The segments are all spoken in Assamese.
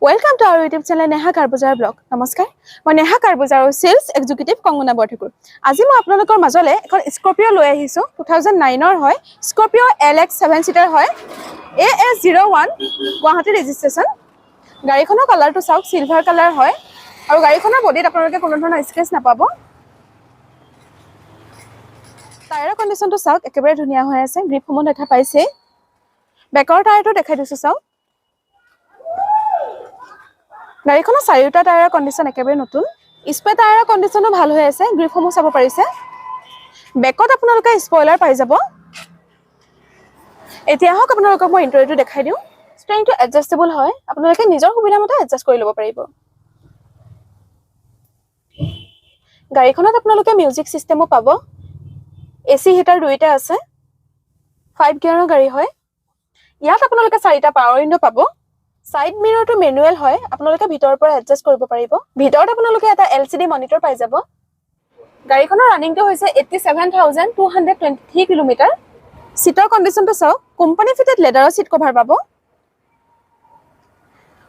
Welcome to our YouTube channel Neha Karbuzar Blog. Namaskar. মই নেহা কাৰবুজাৰৰ সেলস এক্সিকিউটিভ কংগনা বৰঠাকুৰ। আজি মই আপোনালোকৰ মাজলে এখন স্কৰপিও লৈ আহিছো 2009 ৰ হয়। স্কৰপিও LX 7 সিটাৰ হয়। AS01 Guwahati registration. গাড়ীখনৰ কালাৰটো চাওক সিলভাৰ কালাৰ হয় আৰু গাড়ীখনৰ বডিত আপোনালোকে কোনো ধৰণৰ স্ক্ৰেচ নাপাব। টায়াৰৰ কণ্ডিশনটো চাওক একেবাৰে ধুনীয়া হৈ আছে। গ্ৰিপসমূহ দেখা পাইছে। বেকৰ টায়াৰটো দেখাই দিছো চাওক। গাড়ীখনৰ চাৰিটা টায়াৰৰ কণ্ডিশন একেবাৰে নতুন। স্পে টায়াৰৰ কণ্ডিশনো ভাল হৈ আছে। গ্ৰিপসমূহ চাব পাৰিছে। বেকত আপোনালোকে স্পয়লাৰ পাই যাব। এতিয়া হক আপোনালোকক মই ইন্টেৰিয়ৰটো দেখাই দিও। ষ্টেৰিংটো এডজাস্টেবল হয়। আপোনালোকে নিজৰ সুবিধা মতে এডজাস্ট কৰি ল'ব পাৰিব। গাড়ীখনত আপোনালোকে মিউজিক সিস্টেমো পাব। এসি হিটাৰ দুইটা আছে। 5 গিয়াৰৰ গাড়ী হয়। ইয়াত আপোনালোকে চাৰিটা পাৱাৰ উইন্ডো পাব। সাইড মিৰৰটো ম্যানুৱেল হয়। আপোনালোকে ভিতৰৰ পৰা এডজাস্ট কৰিব পাৰিব। ভিতৰত আপোনালোকে এটা LCD মনিটৰ পাই যাব। গাড়ীখনৰ ৰানিংটো হৈছে 87223 কিলোমিটাৰ। সিটৰ কণ্ডিশনটো চাওক। কোম্পানী ফিটেড লেদাৰৰ সিট কভাৰ পাব।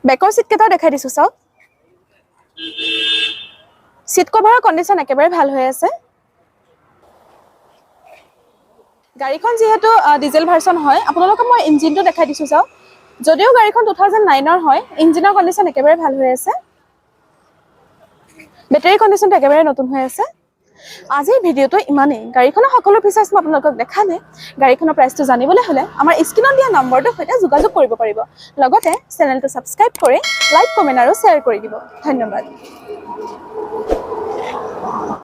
বেকৰ সিট কেইটা দেখাই দিছো চাওক। সিট কভাৰৰ কণ্ডিশন একেবাৰে ভাল হৈ আছে। গাড়ীখন যেহেতু ডিজেল ভাৰ্সন হয়, আপোনালোকক মই ইঞ্জিনটো দেখাই দিছো চাওক। যদিও গাড়ীখন 2009 ৰ হয়, ইঞ্জিনৰ কণ্ডিশন একেবাৰে ভাল হৈ আছে। বেটাৰী কণ্ডিশনটো একেবাৰে নতুন হৈ আছে। আজিৰ ভিডিওটো ইমানেই। গাড়ীখনৰ সকলো ফিচাৰ্ছ মই আপোনালোকক দেখালে। গাড়ীখনৰ প্ৰাইচটো জানিবলৈ হলে আমাৰ স্ক্ৰিনত দিয়া নম্বৰটোৰ সৈতে যোগাযোগ কৰিব পাৰিব। লগতে চেনেলটো সাবস্ক্ৰাইব কৰি লাইক, কমেন্ট আৰু শ্বেয়াৰ কৰি দিব। ধন্যবাদ।